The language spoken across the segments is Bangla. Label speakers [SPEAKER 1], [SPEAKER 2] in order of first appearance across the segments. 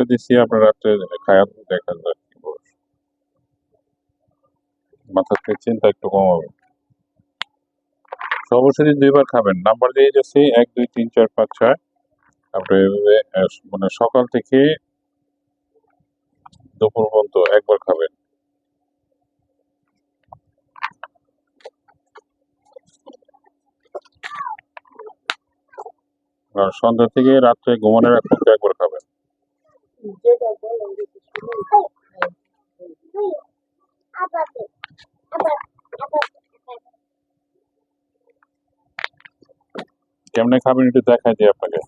[SPEAKER 1] একটা দিচ্ছি, আপনার রাত্রে খায়া দেখেন যাক কি অবস্থা। মাথা থেকে চিন্তা একটু কমাবে। সর্বশেষ 2 বার খাবেন, নাম্বার দিয়ে যাচ্ছি 1 2 3 4 5 6। আপনি এভাবে মানে সকাল থেকে দুপুর পর্যন্ত একবার খাবেন। আর সন্ধ্যা থেকে রাত্রে ঘুমানোর আগ পর্যন্ত একবার খাবেন। কেমনে খাবেন একটু দেখাই দিই আপনাকে।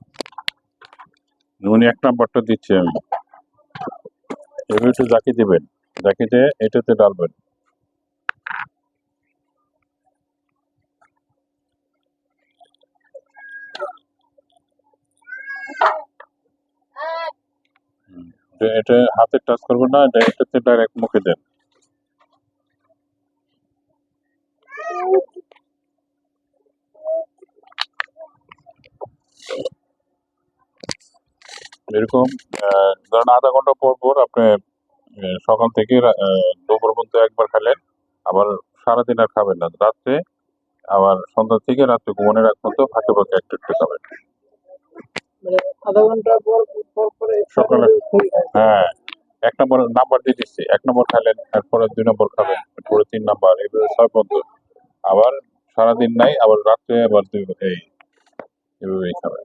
[SPEAKER 1] উনি 1 নাম্বারটা দিচ্ছি আমি। এবার একটু জাকি দিবেন, জাকি দিয়ে এটাতে ডালবেন। এটা হাতে টাচ করবেন না, এটাতে ডাইরেক্ট মুখে দেন। এরকম ধরেন আধা ঘন্টা পর পর আপনি সকাল থেকে দুপুর পর্যন্ত একবার খেলেন, আবার সারাদিন আর খাবেন না। রাত্রে আবার সন্ধ্যা থেকে রাত্রে ঘুমানোর আগ পর্যন্ত ফাঁকে ফাঁকে একটু একটু খাবেন।
[SPEAKER 2] আধা ঘন্টা পর
[SPEAKER 1] সকালে হ্যাঁ, 1 নাম্বার দিয়ে দিচ্ছি। 1 নম্বর খাইলেন, এরপরে 2 নম্বর খাবেন, এরপরে 3 নাম্বার, এভাবে 6 পর্যন্ত। আবার সারাদিন নাই, আবার রাত্রে আবার এভাবেই খাবেন।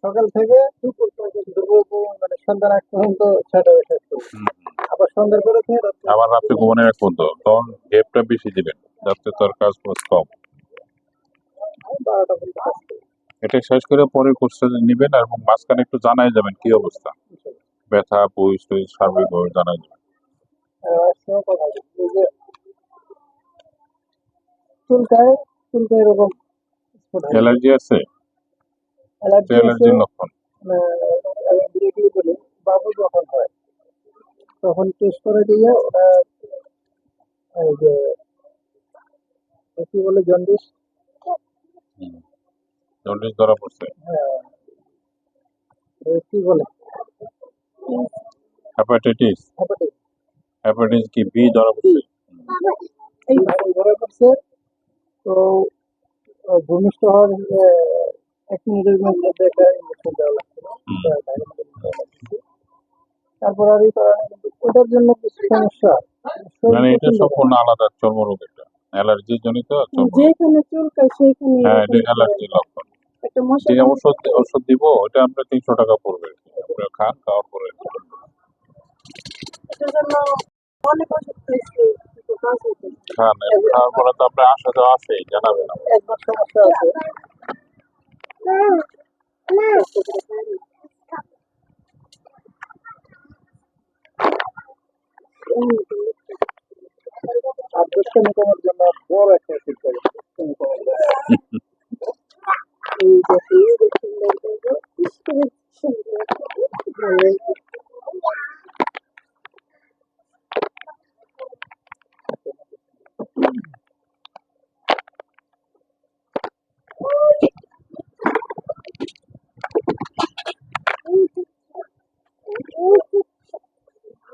[SPEAKER 2] সকাল থেকে দুপুর পর্যন্ত মানে সন্ধ্যার আগ পর্যন্ত 6টা শেষ করবো। আবার সন্ধ্যার পরে থেকে
[SPEAKER 1] আবার রাত্রে ঘুমানোর আগ পর্যন্ত, তখন গ্যাপটা বেশি দিবেন যাতে তার কাজ কম।
[SPEAKER 2] 12টা পর্যন্ত কাজ করবো।
[SPEAKER 1] এটা শেষ করে পরে কোর্সটা নিবেন, এবং মাঝখানে একটু জানাই যাবেন কি অবস্থা, ব্যথা পুষ টুইস সার্বিকভাবে জানাই যাবেন।
[SPEAKER 2] আর কথা বলি, এই যে চুলকায় এরকম
[SPEAKER 1] অ্যালার্জি আছে, অ্যালার্জির লক্ষণ।
[SPEAKER 2] ডিরেক্টলি বলি, বাবু যখন হয় তখন টেস্ট করে দিয়ে ওরা এই যে কি বলে জন্ডিস,
[SPEAKER 1] জন্ডিস ধরা পড়ছে,
[SPEAKER 2] কি বলে
[SPEAKER 1] হেপাটাইটিস,
[SPEAKER 2] হেপাটাইটিস,
[SPEAKER 1] হেপাটাইটিস কি বি ধরা পড়ছে।
[SPEAKER 2] এই ধরা পড়ছে। তো ভূমিষ্ঠ হওয়ার 1 মিনিটের মধ্যে একটা ইঞ্জেকশন দেওয়া লাগছিল, তারপর আর কিন্তু ওটার জন্য কিছু সমস্যা,
[SPEAKER 1] মানে এটা সম্পূর্ণ আলাদা চর্মরোগ, এটা অ্যালার্জির জনিত চর্মরোগ।
[SPEAKER 2] যেখানে চুলকায় সেখানে
[SPEAKER 1] হ্যাঁ, এটা অ্যালার্জির লক্ষণ।
[SPEAKER 2] একটা মশা
[SPEAKER 1] যে ওষুধ দিব, ওটা আপনার 300 টাকা পড়বে। আপনি খান, খাওয়ার পরে
[SPEAKER 2] এটার জন্য অনেক ওষুধ খাইছি, কিন্তু কাজ হইতেছে না।
[SPEAKER 1] খান, খাওয়ার পরে তো আপনার আশা তো আছেই, জানাবেন।
[SPEAKER 2] একবার সমস্যা আছে, আর দুষ্টামি কমার জন্য বড় একটা ওষুধ খাই, দুষ্টামি কমার জন্য। এই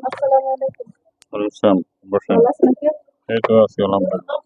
[SPEAKER 2] আসসালামু আলাইকুম।
[SPEAKER 1] বসেন,
[SPEAKER 2] ভালো আছেন কি?
[SPEAKER 1] এই তো আছি আলহামদুলিল্লাহ।